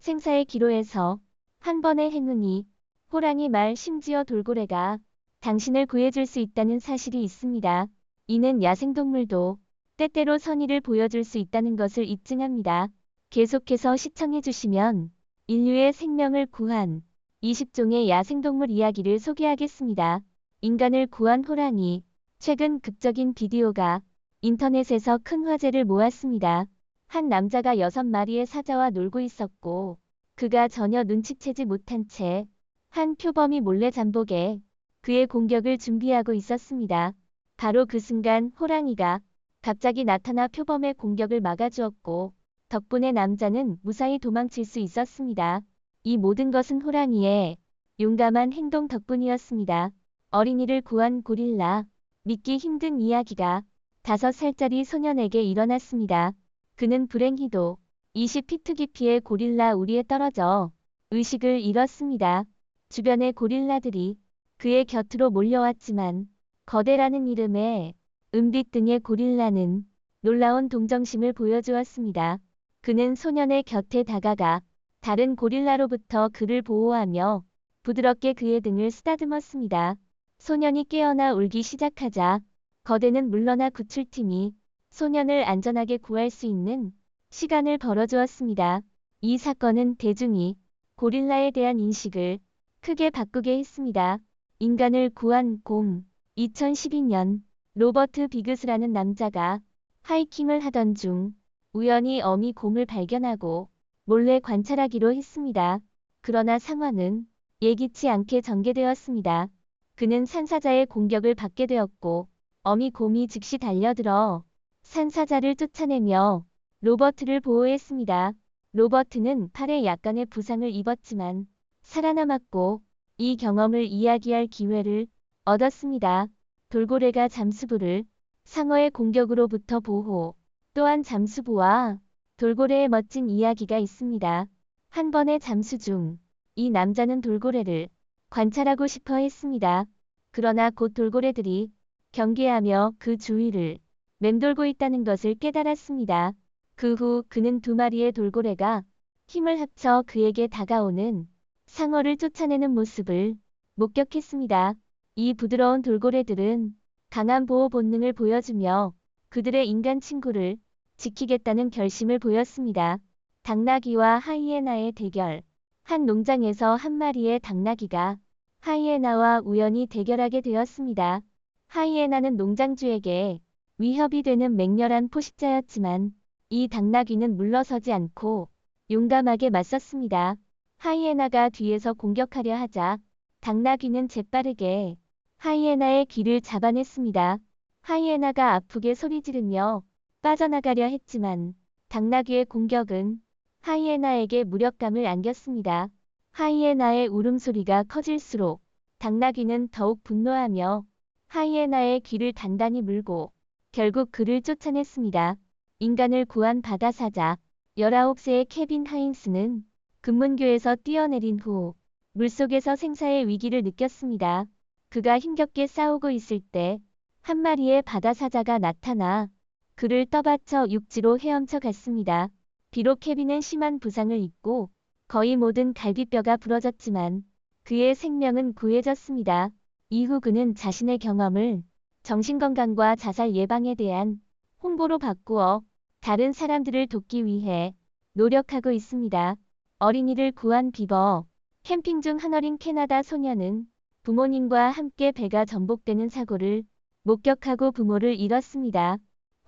생사의 기로에서 한 번의 행운이 호랑이 말 심지어 돌고래가 당신을 구해줄 수 있다는 사실이 있습니다. 이는 야생동물도 때때로 선의를 보여줄 수 있다는 것을 입증합니다. 계속해서 시청해주시면 인류의 생명을 구한 20종의 야생동물 이야기를 소개하겠습니다. 인간을 구한 호랑이. 최근 극적인 비디오가 인터넷에서 큰 화제를 모았습니다. 한 남자가 6마리의 사자와 놀고 있었고 그가 전혀 눈치채지 못한 채 한 표범이 몰래 잠복해 그의 공격을 준비하고 있었습니다. 바로 그 순간 호랑이가 갑자기 나타나 표범의 공격을 막아주었고 덕분에 남자는 무사히 도망칠 수 있었습니다. 이 모든 것은 호랑이의 용감한 행동 덕분이었습니다. 어린이를 구한 고릴라. 믿기 힘든 이야기가 5살짜리 소년에게 일어났습니다. 그는 불행히도 20피트 깊이의 고릴라 우리에 떨어져 의식을 잃었습니다. 주변의 고릴라들이 그의 곁으로 몰려왔지만 거대라는 이름의 은빛 등의 고릴라는 놀라운 동정심을 보여주었습니다. 그는 소년의 곁에 다가가 다른 고릴라로부터 그를 보호하며 부드럽게 그의 등을 쓰다듬었습니다. 소년이 깨어나 울기 시작하자 거대는 물러나 구출팀이 소년을 안전하게 구할 수 있는 시간을 벌어주었습니다. 이 사건은 대중이 고릴라에 대한 인식을 크게 바꾸게 했습니다. 인간을 구한 곰. 2012년 로버트 비그스라는 남자가 하이킹을 하던 중 우연히 어미 곰을 발견하고 몰래 관찰하기로 했습니다. 그러나 상황은 예기치 않게 전개되었습니다. 그는 산사자의 공격을 받게 되었고 어미 곰이 즉시 달려들어 산사자를 쫓아내며 로버트를 보호했습니다. 로버트는 팔에 약간의 부상을 입었지만 살아남았고 이 경험을 이야기할 기회를 얻었습니다. 돌고래가 잠수부를 상어의 공격으로부터 보호. 또한 잠수부와 돌고래의 멋진 이야기가 있습니다. 한 번의 잠수 중 이 남자는 돌고래를 관찰하고 싶어 했습니다. 그러나 곧 돌고래들이 경계하며 그 주위를 맴돌고 있다는 것을 깨달았습니다. 그 후 그는 2마리의 돌고래가 힘을 합쳐 그에게 다가오는 상어를 쫓아내는 모습을 목격했습니다. 이 부드러운 돌고래들은 강한 보호 본능을 보여주며 그들의 인간 친구를 지키겠다는 결심을 보였습니다. 당나귀와 하이에나의 대결. 한 농장에서 한 마리의 당나귀가 하이에나와 우연히 대결하게 되었습니다. 하이에나는 농장주에게 위협이 되는 맹렬한 포식자였지만 이 당나귀는 물러서지 않고 용감하게 맞섰습니다. 하이에나가 뒤에서 공격하려 하자 당나귀는 재빠르게 하이에나의 귀를 잡아냈습니다. 하이에나가 아프게 소리 지르며 빠져나가려 했지만 당나귀의 공격은 하이에나에게 무력감을 안겼습니다. 하이에나의 울음소리가 커질수록 당나귀는 더욱 분노하며 하이에나의 귀를 단단히 물고 결국 그를 쫓아냈습니다. 인간을 구한 바다사자. 19세의 케빈 하인스는 금문교에서 뛰어내린 후 물속에서 생사의 위기를 느꼈습니다. 그가 힘겹게 싸우고 있을 때 한 마리의 바다사자가 나타나 그를 떠받쳐 육지로 헤엄쳐 갔습니다. 비록 케빈은 심한 부상을 입고 거의 모든 갈비뼈가 부러졌지만 그의 생명은 구해졌습니다. 이후 그는 자신의 경험을 정신건강과 자살 예방에 대한 홍보로 바꾸어 다른 사람들을 돕기 위해 노력하고 있습니다. 어린이를 구한 비버. 캠핑 중 한 어린 캐나다 소년은 부모님과 함께 배가 전복되는 사고를 목격하고 부모를 잃었습니다.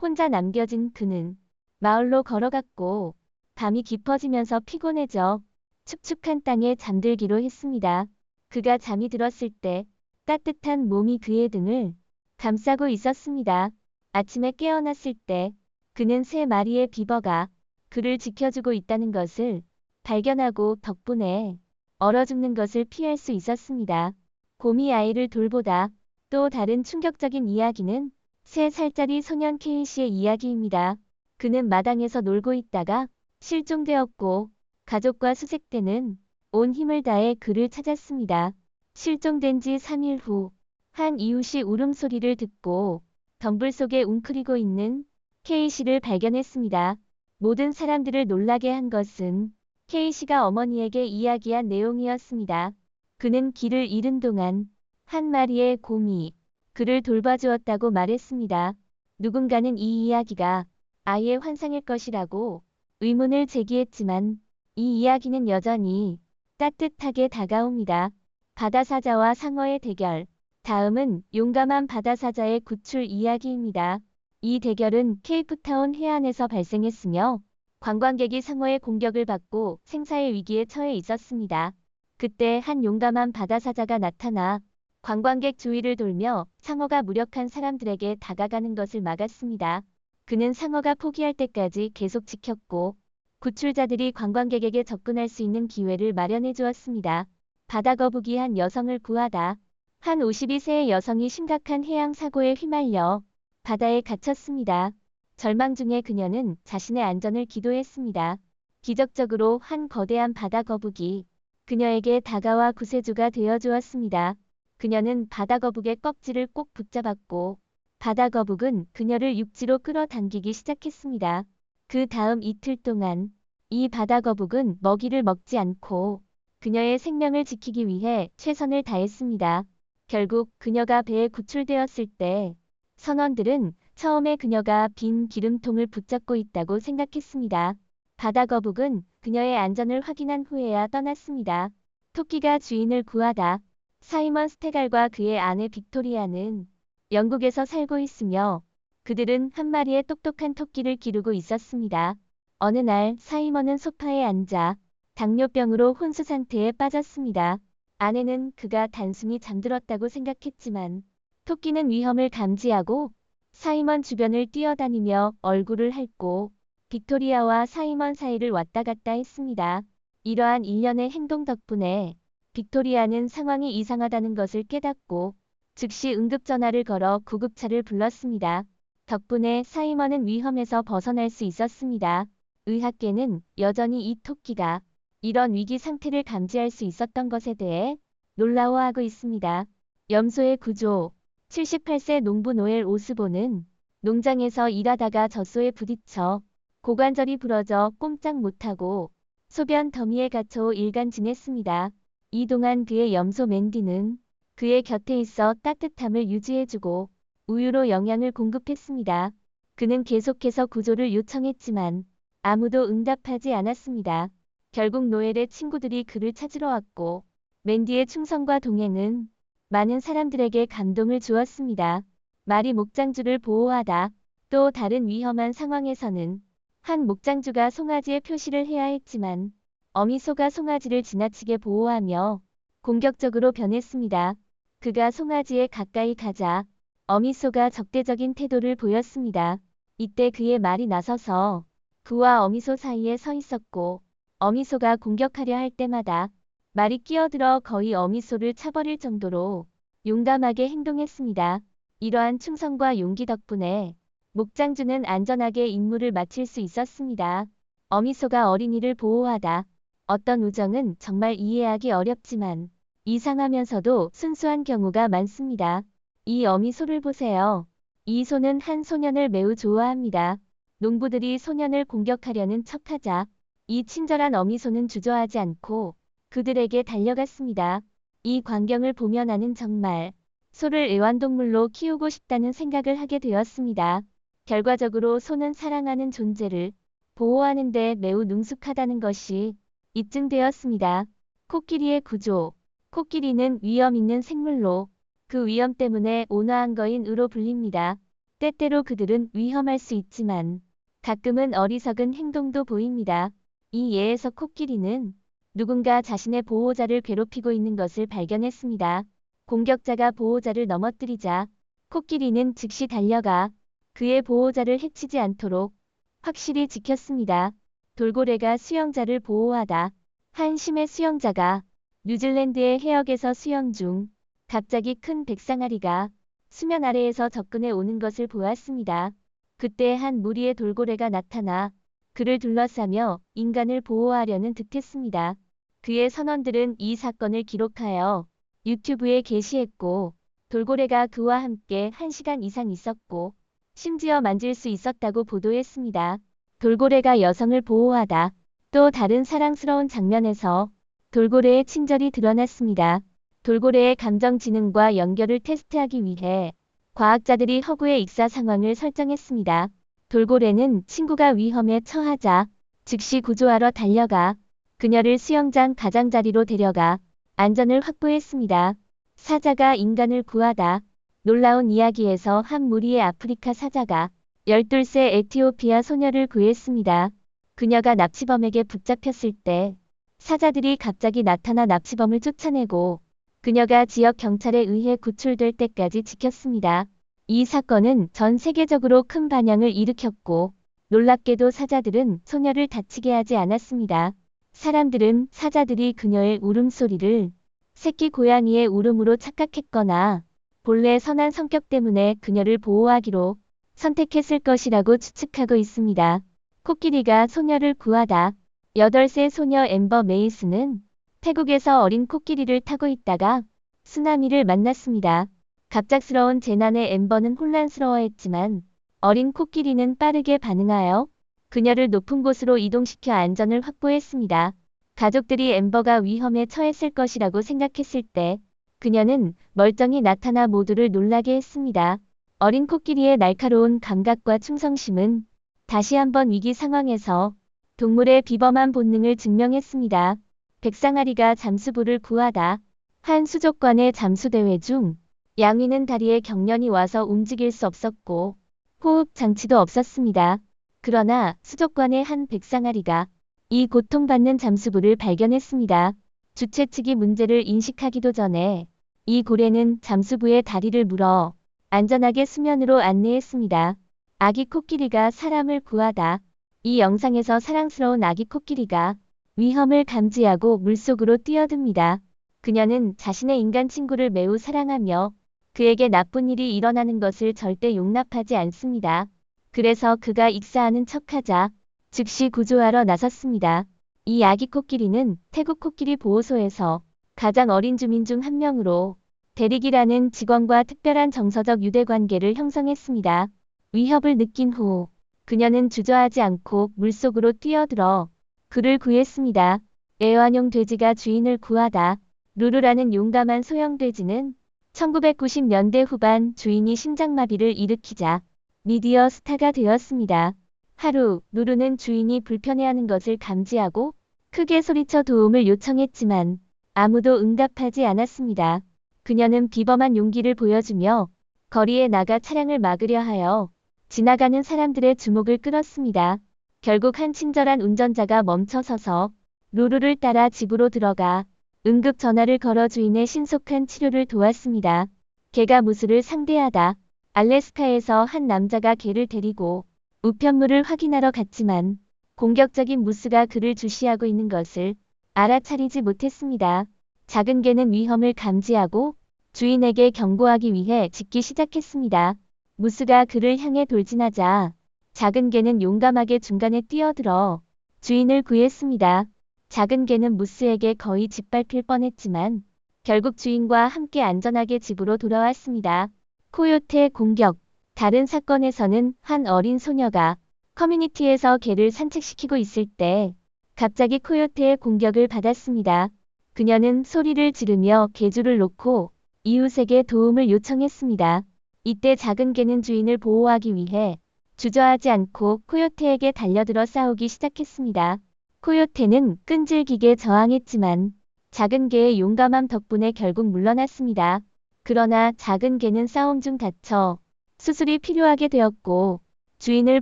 혼자 남겨진 그는 마을로 걸어갔고 밤이 깊어지면서 피곤해져 축축한 땅에 잠들기로 했습니다. 그가 잠이 들었을 때 따뜻한 몸이 그의 등을 감싸고 있었습니다. 아침에 깨어났을 때 그는 3마리의 비버가 그를 지켜주고 있다는 것을 발견하고 덕분에 얼어 죽는 것을 피할 수 있었습니다. 곰이 아이를 돌보다. 또 다른 충격적인 이야기는 3살짜리 소년 케이시의 이야기입니다. 그는 마당에서 놀고 있다가 실종되었고 가족과 수색대는 온 힘을 다해 그를 찾았습니다. 실종된 지 3일 후 한 이웃이 울음소리를 듣고 덤불 속에 웅크리고 있는 케이시를 발견했습니다. 모든 사람들을 놀라게 한 것은 K씨가 어머니에게 이야기한 내용이었습니다. 그는 길을 잃은 동안 한 마리의 곰이 그를 돌봐주었다고 말했습니다. 누군가는 이 이야기가 아이의 환상일 것이라고 의문을 제기했지만 이 이야기는 여전히 따뜻하게 다가옵니다. 바다사자와 상어의 대결. 다음은 용감한 바다사자의 구출 이야기입니다. 이 대결은 케이프타운 해안에서 발생했으며 관광객이 상어의 공격을 받고 생사의 위기에 처해 있었습니다. 그때 한 용감한 바다사자가 나타나 관광객 주위를 돌며 상어가 무력한 사람들에게 다가가는 것을 막았습니다. 그는 상어가 포기할 때까지 계속 지켰고 구출자들이 관광객에게 접근할 수 있는 기회를 마련해 주었습니다. 바다거북이 한 여성을 구하다. 한 52세의 여성이 심각한 해양 사고에 휘말려 바다에 갇혔습니다. 절망 중에 그녀는 자신의 안전을 기도했습니다. 기적적으로 한 거대한 바다거북이 그녀에게 다가와 구세주가 되어 주었습니다. 그녀는 바다거북의 껍질을 꼭 붙잡았고 바다거북은 그녀를 육지로 끌어당기기 시작했습니다. 그 다음 이틀 동안 이 바다거북은 먹이를 먹지 않고 그녀의 생명을 지키기 위해 최선을 다했습니다. 결국 그녀가 배에 구출되었을 때 선원들은 처음에 그녀가 빈 기름통을 붙잡고 있다고 생각했습니다. 바다거북은 그녀의 안전을 확인한 후에야 떠났습니다. 토끼가 주인을 구하다. 사이먼 스테갈과 그의 아내 빅토리아는 영국에서 살고 있으며 그들은 한 마리의 똑똑한 토끼를 기르고 있었습니다. 어느 날 사이먼은 소파에 앉아 당뇨병으로 혼수 상태에 빠졌습니다. 아내는 그가 단순히 잠들었다고 생각했지만 토끼는 위험을 감지하고 사이먼 주변을 뛰어다니며 얼굴을 핥고 빅토리아와 사이먼 사이를 왔다 갔다 했습니다. 이러한 일련의 행동 덕분에 빅토리아는 상황이 이상하다는 것을 깨닫고 즉시 응급전화를 걸어 구급차를 불렀습니다. 덕분에 사이먼은 위험에서 벗어날 수 있었습니다. 의학계는 여전히 이 토끼가 이런 위기 상태를 감지할 수 있었던 것에 대해 놀라워하고 있습니다. 염소의 구조. 78세 농부 노엘 오스본은 농장에서 일하다가 젖소에 부딪혀 고관절이 부러져 꼼짝 못하고 소변 더미에 갇혀 일간 지냈습니다. 이동안 그의 염소 맨디는 그의 곁에 있어 따뜻함을 유지해주고 우유로 영양을 공급했습니다. 그는 계속해서 구조를 요청했지만 아무도 응답하지 않았습니다. 결국 노엘의 친구들이 그를 찾으러 왔고 맨디의 충성과 동행은 많은 사람들에게 감동을 주었습니다. 말이 목장주를 보호하다. 또 다른 위험한 상황에서는 한 목장주가 송아지의 표시를 해야 했지만 어미소가 송아지를 지나치게 보호하며 공격적으로 변했습니다. 그가 송아지에 가까이 가자 어미소가 적대적인 태도를 보였습니다. 이때 그의 말이 나서서 그와 어미소 사이에 서 있었고 어미소가 공격하려 할 때마다 말이 끼어들어 거의 어미소를 차버릴 정도로 용감하게 행동했습니다. 이러한 충성과 용기 덕분에 목장주는 안전하게 임무를 마칠 수 있었습니다. 어미소가 어린이를 보호하다. 어떤 우정은 정말 이해하기 어렵지만 이상하면서도 순수한 경우가 많습니다. 이 어미소를 보세요. 이 소는 한 소년을 매우 좋아합니다. 농부들이 소년을 공격하려는 척하자 이 친절한 어미소는 주저하지 않고 그들에게 달려갔습니다. 이 광경을 보며 나는 정말 소를 애완동물로 키우고 싶다는 생각을 하게 되었습니다. 결과적으로 소는 사랑하는 존재를 보호하는 데 매우 능숙하다는 것이 입증되었습니다. 코끼리의 구조. 코끼리는 위험 있는 생물로 그 위험 때문에 온화한 거인으로 불립니다. 때때로 그들은 위험할 수 있지만 가끔은 어리석은 행동도 보입니다. 이 예에서 코끼리는 누군가 자신의 보호자를 괴롭히고 있는 것을 발견했습니다. 공격자가 보호자를 넘어뜨리자 코끼리는 즉시 달려가 그의 보호자를 해치지 않도록 확실히 지켰습니다. 돌고래가 수영자를 보호하다. 한 심해 수영자가 뉴질랜드의 해역에서 수영 중 갑자기 큰 백상아리가 수면 아래에서 접근해 오는 것을 보았습니다. 그때 한 무리의 돌고래가 나타나 그를 둘러싸며 인간을 보호하려는 듯했습니다. 그의 선원들은 이 사건을 기록하여 유튜브에 게시했고 돌고래가 그와 함께 1시간 이상 있었고 심지어 만질 수 있었다고 보도했습니다. 돌고래가 여성을 보호하다. 또 다른 사랑스러운 장면에서 돌고래의 친절이 드러났습니다. 돌고래의 감정 지능과 연결을 테스트하기 위해 과학자들이 허구의 익사 상황을 설정했습니다. 돌고래는 친구가 위험에 처하자 즉시 구조하러 달려가 그녀를 수영장 가장자리로 데려가 안전을 확보했습니다. 사자가 인간을 구하다. 놀라운 이야기에서 한 무리의 아프리카 사자가 12세 에티오피아 소녀를 구했습니다. 그녀가 납치범에게 붙잡혔을 때 사자들이 갑자기 나타나 납치범을 쫓아내고 그녀가 지역 경찰에 의해 구출될 때까지 지켰습니다. 이 사건은 전 세계적으로 큰 반향을 일으켰고 놀랍게도 사자들은 소녀를 다치게 하지 않았습니다. 사람들은 사자들이 그녀의 울음소리를 새끼 고양이의 울음으로 착각했거나 본래 선한 성격 때문에 그녀를 보호하기로 선택했을 것이라고 추측하고 있습니다. 코끼리가 소녀를 구하다. 8세 소녀 엠버 메이스는 태국에서 어린 코끼리를 타고 있다가 쓰나미를 만났습니다. 갑작스러운 재난에 엠버는 혼란스러워했지만 어린 코끼리는 빠르게 반응하여 그녀를 높은 곳으로 이동시켜 안전을 확보했습니다. 가족들이 엠버가 위험에 처했을 것이라고 생각했을 때 그녀는 멀쩡히 나타나 모두를 놀라게 했습니다. 어린 코끼리의 날카로운 감각과 충성심은 다시 한번 위기 상황에서 동물의 비범한 본능을 증명했습니다. 백상아리가 잠수부를 구하다. 한 수족관의 잠수대회 중 양위는 다리에 경련이 와서 움직일 수 없었고 호흡 장치도 없었습니다. 그러나 수족관의 한 백상아리가 이 고통받는 잠수부를 발견했습니다. 주최 측이 문제를 인식하기도 전에 이 고래는 잠수부의 다리를 물어 안전하게 수면으로 안내했습니다. 아기 코끼리가 사람을 구하다. 이 영상에서 사랑스러운 아기 코끼리가 위험을 감지하고 물속으로 뛰어듭니다. 그녀는 자신의 인간 친구를 매우 사랑하며 그에게 나쁜 일이 일어나는 것을 절대 용납하지 않습니다. 그래서 그가 익사하는 척하자 즉시 구조하러 나섰습니다. 이 아기 코끼리는 태국 코끼리 보호소에서 가장 어린 주민 중 한 명으로 대릭이라는 직원과 특별한 정서적 유대관계를 형성했습니다. 위협을 느낀 후 그녀는 주저하지 않고 물속으로 뛰어들어 그를 구했습니다. 애완용 돼지가 주인을 구하다. 루루라는 용감한 소형 돼지는 1990년대 후반 주인이 심장마비를 일으키자 미디어 스타가 되었습니다. 하루 루루는 주인이 불편해하는 것을 감지하고 크게 소리쳐 도움을 요청했지만 아무도 응답하지 않았습니다. 그녀는 비범한 용기를 보여주며 거리에 나가 차량을 막으려 하여 지나가는 사람들의 주목을 끌었습니다. 결국 한 친절한 운전자가 멈춰서서 루루를 따라 집으로 들어가 응급 전화를 걸어 주인의 신속한 치료를 도왔습니다. 개가 무술을 상대하다. 알래스카에서 한 남자가 개를 데리고 우편물을 확인하러 갔지만 공격적인 무스가 그를 주시하고 있는 것을 알아차리지 못했습니다. 작은 개는 위험을 감지하고 주인에게 경고하기 위해 짖기 시작했습니다. 무스가 그를 향해 돌진하자 작은 개는 용감하게 중간에 뛰어들어 주인을 구했습니다. 작은 개는 무스에게 거의 짓밟힐 뻔했지만 결국 주인과 함께 안전하게 집으로 돌아왔습니다. 코요테 공격. 다른 사건에서는 한 어린 소녀가 커뮤니티에서 개를 산책시키고 있을 때 갑자기 코요테의 공격을 받았습니다. 그녀는 소리를 지르며 개줄을 놓고 이웃에게 도움을 요청했습니다. 이때 작은 개는 주인을 보호하기 위해 주저하지 않고 코요테에게 달려들어 싸우기 시작했습니다. 코요테는 끈질기게 저항했지만 작은 개의 용감함 덕분에 결국 물러났습니다. 그러나 작은 개는 싸움 중 다쳐 수술이 필요하게 되었고 주인을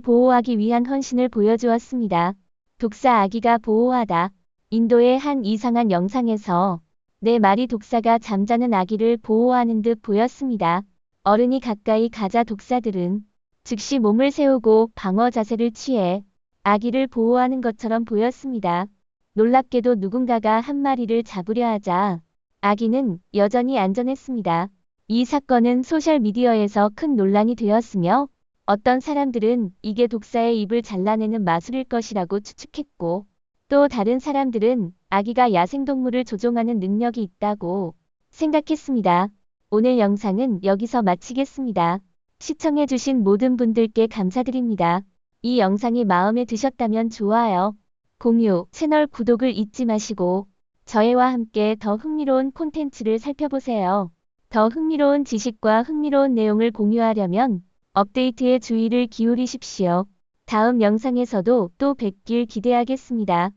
보호하기 위한 헌신을 보여주었습니다. 독사 아기가 보호하다. 인도의 한 이상한 영상에서 4마리 독사가 잠자는 아기를 보호하는 듯 보였습니다. 어른이 가까이 가자 독사들은 즉시 몸을 세우고 방어 자세를 취해 아기를 보호하는 것처럼 보였습니다. 놀랍게도 누군가가 한 마리를 잡으려 하자 아기는 여전히 안전했습니다. 이 사건은 소셜미디어에서 큰 논란이 되었으며 어떤 사람들은 이게 독사의 입을 잘라내는 마술일 것이라고 추측했고 또 다른 사람들은 아기가 야생동물을 조종하는 능력이 있다고 생각했습니다. 오늘 영상은 여기서 마치겠습니다. 시청해주신 모든 분들께 감사드립니다. 이 영상이 마음에 드셨다면 좋아요, 공유, 채널 구독을 잊지 마시고 저희와 함께 더 흥미로운 콘텐츠를 살펴보세요. 더 흥미로운 지식과 흥미로운 내용을 공유하려면 업데이트에 주의를 기울이십시오. 다음 영상에서도 또 뵙길 기대하겠습니다.